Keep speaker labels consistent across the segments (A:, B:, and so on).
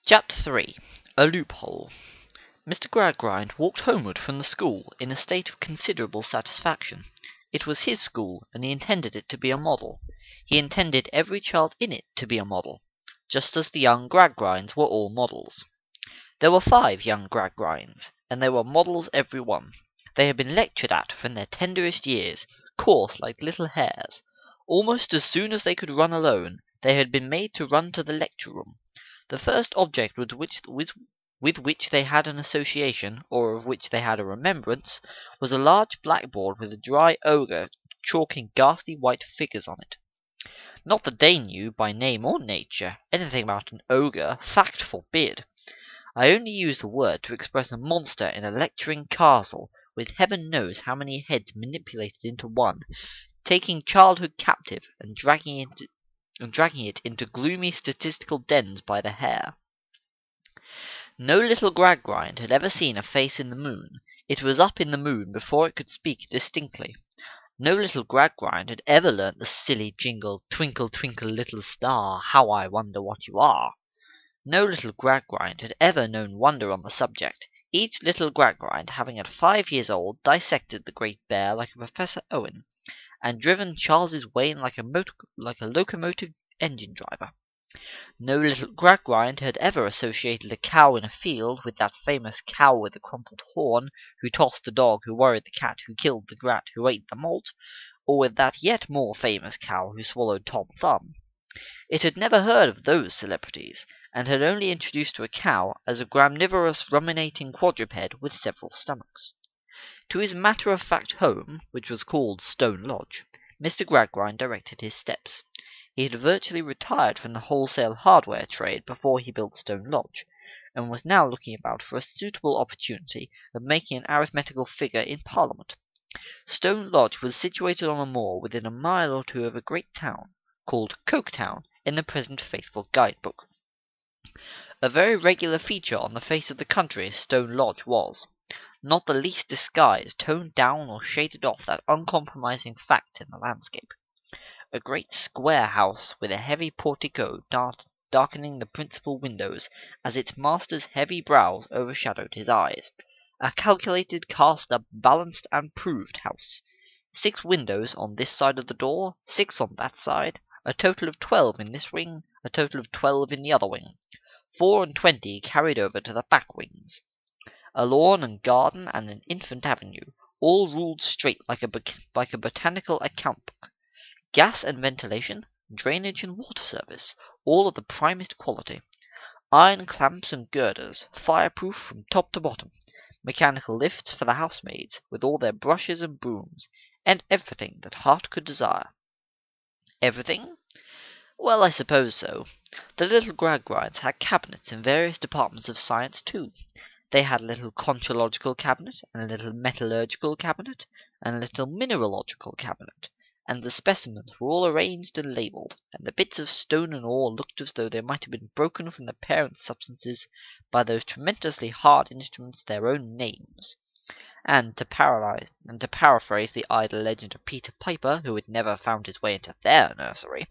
A: Chapter 3. A Loophole. Mr. Gradgrind walked homeward from the school in a state of considerable satisfaction. It was his school, and he intended it to be a model. He intended every child in it to be a model, just as the young Gradgrinds were all models. There were 5 young Gradgrinds, and they were models every one. They had been lectured at from their tenderest years, coarse like little hares. Almost as soon as they could run alone, they had been made to run to the lecture-room. The first object with which they had an association, or of which they had a remembrance, was a large blackboard with a dry ogre chalking ghastly white figures on it. Not that they knew, by name or nature, anything about an ogre, fact forbid. I only use the word to express a monster in a lecturing castle, with heaven knows how many heads manipulated into one, taking childhood captive and dragging it into gloomy statistical dens by the hair. No little Gradgrind had ever seen a face in the moon. It was up in the moon before it could speak distinctly. No little Gradgrind had ever learnt the silly jingle, "Twinkle, twinkle, little star, how I wonder what you are." No little Gradgrind had ever known wonder on the subject. Each little Gradgrind, having at 5 years old dissected the Great Bear like a Professor Owen, and driven Charles's Wain like a locomotive engine driver. No little Gradgrind had ever associated a cow in a field with that famous cow with the crumpled horn, who tossed the dog, who worried the cat, who killed the rat, who ate the malt, or with that yet more famous cow who swallowed Tom Thumb. It had never heard of those celebrities, and had only introduced to a cow as a graminivorous ruminating quadruped with several stomachs. To his matter-of-fact home, which was called Stone Lodge, Mr. Gradgrind directed his steps. He had virtually retired from the wholesale hardware trade before he built Stone Lodge, and was now looking about for a suitable opportunity of making an arithmetical figure in Parliament. Stone Lodge was situated on a moor within a mile or 2 of a great town, called Coketown in the present faithful guide-book. A very regular feature on the face of the country Stone Lodge was. Not the least disguise toned down or shaded off that uncompromising fact in the landscape. A great square house with a heavy portico darkening the principal windows, as its master's heavy brows overshadowed his eyes. A calculated, cast-up, balanced, and proved house. 6 windows on this side of the door, 6 on that side, a total of 12 in this wing, a total of 12 in the other wing, 4 and 20 carried over to the back wings. A lawn and garden and an infant avenue, all ruled straight like a botanical account book. Gas and ventilation, drainage and water service, all of the primest quality. Iron clamps and girders, fireproof from top to bottom. Mechanical lifts for the housemaids, with all their brushes and brooms, and everything that heart could desire. Everything? Well, I suppose so. The little Gradgrinds had cabinets in various departments of science too. They had a little conchological cabinet, and a little metallurgical cabinet, and a little mineralogical cabinet, and the specimens were all arranged and labelled, and the bits of stone and ore looked as though they might have been broken from the parent substances by those tremendously hard instruments their own names. And to paraphrase the idle legend of Peter Piper, who had never found his way into their nursery,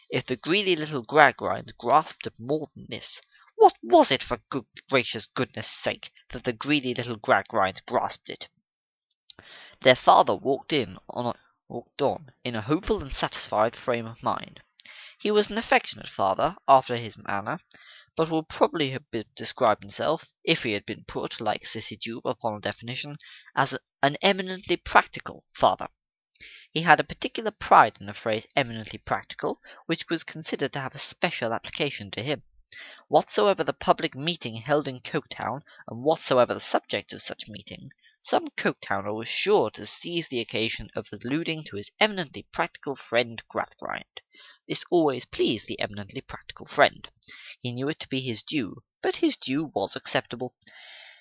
A: if the greedy little Gradgrinds grasped at more than this, what was it, for good gracious goodness sake, that the greedy little Gradgrinds grasped it? Their father walked on in a hopeful and satisfied frame of mind. He was an affectionate father, after his manner, but would probably have described himself, if he had been put, like Sissy Jupe, upon a definition, as an eminently practical father. He had a particular pride in the phrase eminently practical, which was considered to have a special application to him. Whatsoever the public meeting held in Coketown, and whatsoever the subject of such meeting, some Coketowner was sure to seize the occasion of alluding to his eminently practical friend Gradgrind. This always pleased the eminently practical friend. He knew it to be his due, but his due was acceptable.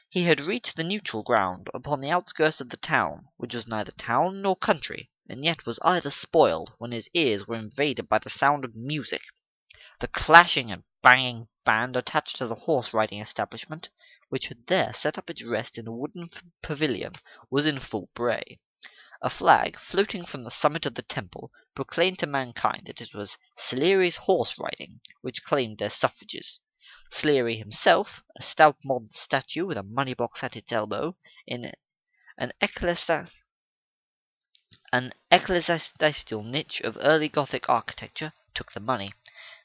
A: He had reached the neutral ground upon the outskirts of the town, which was neither town nor country, and yet was either spoiled, when his ears were invaded by the sound of music. The clashing and banging band attached to the horse-riding establishment, which had there set up its rest in a wooden pavilion, was in full bray. A flag, floating from the summit of the temple, proclaimed to mankind that it was Sleary's horse-riding which claimed their suffrages. Sleary himself, a stout modern statue with a money-box at its elbow, in an ecclesiastical niche of early Gothic architecture, took the money.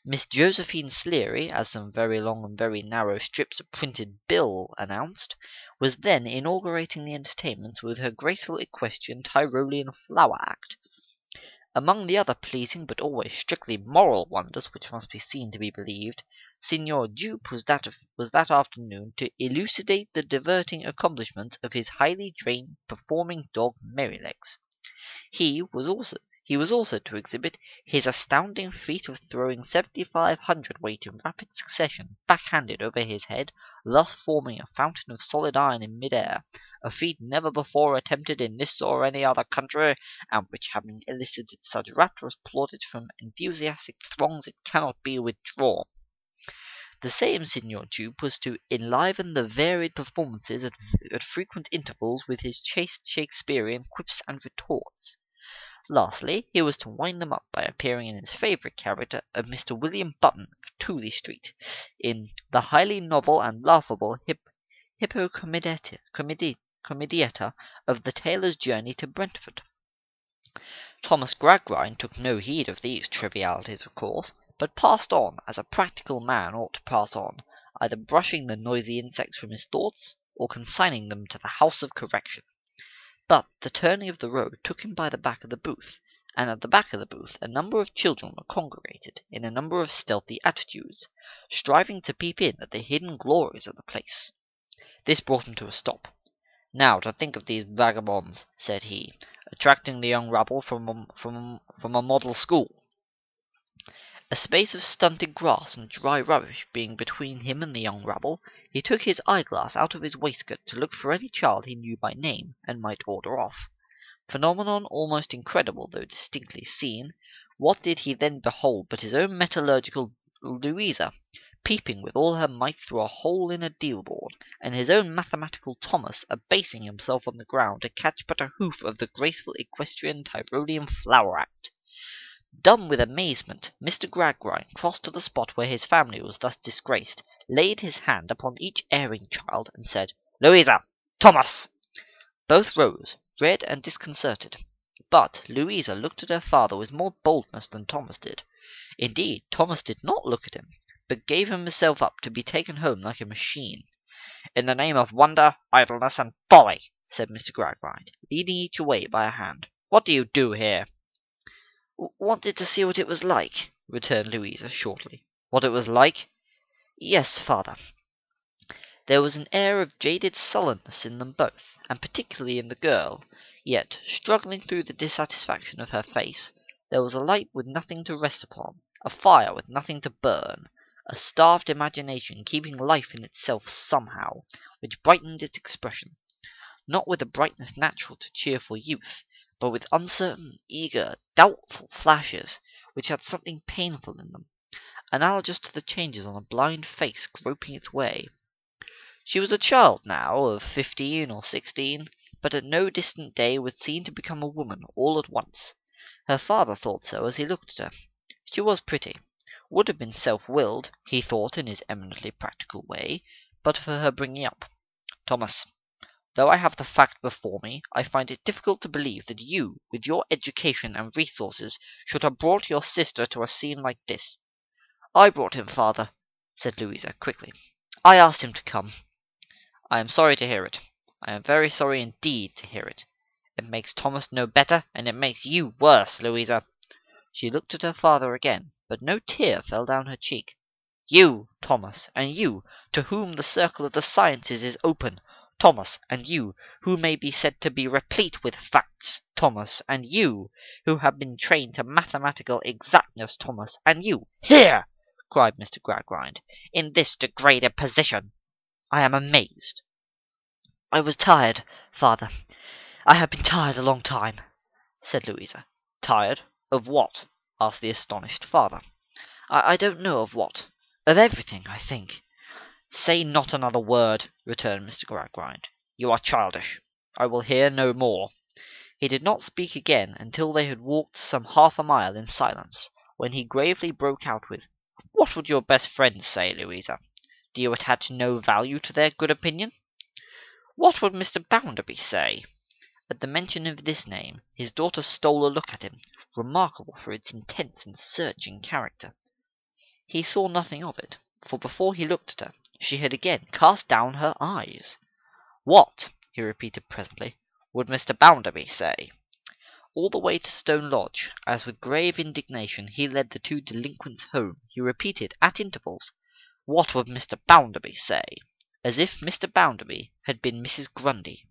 A: Miss Josephine Sleary, as some very long and very narrow strips of printed bill announced, was then inaugurating the entertainments with her graceful equestrian Tyrolean flower act. Among the other pleasing but always strictly moral wonders which must be seen to be believed, Signor Jupe was that afternoon to elucidate the diverting accomplishments of his highly trained performing dog Merrylegs. He was also to exhibit his astounding feat of throwing 75 hundredweight in rapid succession backhanded over his head, thus forming a fountain of solid iron in mid-air, a feat never before attempted in this or any other country, and which, having elicited such rapturous plaudits from enthusiastic throngs, it cannot be withdrawn. The same Signor Jupe was to enliven the varied performances at frequent intervals with his chaste Shakespearean quips and retorts. Lastly, he was to wind them up by appearing in his favourite character of Mr. William Button of Tooley Street, in the highly novel and laughable Hippocomedietta of the Tailor's Journey to Brentford. Thomas Gradgrind took no heed of these trivialities, of course, but passed on as a practical man ought to pass on, either brushing the noisy insects from his thoughts, or consigning them to the house of correction. But the turning of the road took him by the back of the booth, and at the back of the booth a number of children were congregated in a number of stealthy attitudes, striving to peep in at the hidden glories of the place. This brought him to a stop. "Now to think of these vagabonds," said he, "attracting the young rabble from a model school." A space of stunted grass and dry rubbish being between him and the young rabble, he took his eyeglass out of his waistcoat to look for any child he knew by name, and might order off. Phenomenon almost incredible, though distinctly seen, what did he then behold but his own metallurgical Louisa, peeping with all her might through a hole in a deal-board, and his own mathematical Thomas abasing himself on the ground to catch but a hoof of the graceful equestrian Tyrolean flower act. Dumb with amazement, Mr. Gradgrind crossed to the spot where his family was thus disgraced, laid his hand upon each erring child, and said, "Louisa! Thomas!" Both rose, red and disconcerted. But Louisa looked at her father with more boldness than Thomas did. Indeed, Thomas did not look at him, but gave himself up to be taken home like a machine. "In the name of wonder, idleness, and folly," said Mr. Gradgrind, leading each away by a hand, "what do you do here?" "Wanted to see what it was like," returned Louisa shortly. "What it was like?" "Yes, father." There was an air of jaded sullenness in them both, and particularly in the girl, yet, struggling through the dissatisfaction of her face, there was a light with nothing to rest upon, a fire with nothing to burn, a starved imagination keeping life in itself somehow, which brightened its expression, not with the brightness natural to cheerful youth, but with uncertain, eager, doubtful flashes, which had something painful in them, analogous to the changes on a blind face groping its way. She was a child now of 15 or 16, but at no distant day was seen to become a woman all at once. Her father thought so as he looked at her. She was pretty, would have been self-willed, he thought in his eminently practical way, but for her bringing up. "Thomas, though I have the fact before me, I find it difficult to believe that you, with your education and resources, should have brought your sister to a scene like this." "I brought him, father," said Louisa, quickly. "I asked him to come." "I am sorry to hear it. I am very sorry indeed to hear it. It makes Thomas no better, and it makes you worse, Louisa." She looked at her father again, but no tear fell down her cheek. "You, Thomas, and you, to whom the circle of the sciences is open, Thomas, and you, who may be said to be replete with facts, Thomas, and you, who have been trained to mathematical exactness, Thomas, and you, here," cried Mr. Gradgrind, "in this degraded position. I am amazed." "I was tired, father. I have been tired a long time," said Louisa. "Tired? Of what?" asked the astonished father. I don't know of what. Of everything, I think." "Say not another word," returned Mr. Gradgrind. "You are childish. I will hear no more." He did not speak again until they had walked some half a mile in silence, when he gravely broke out with, "What would your best friend say, Louisa?" Do you attach no value to their good opinion? What would Mr. Bounderby say?" At the mention of this name, his daughter stole a look at him, remarkable for its intense and searching character. He saw nothing of it, for before he looked at her, she had again cast down her eyes. "What," he repeated presently, "would Mr. Bounderby say?" All the way to Stone Lodge, as with grave indignation he led the two delinquents home, he repeated at intervals, "What would Mr. Bounderby say?" as if Mr. Bounderby had been Mrs. Grundy.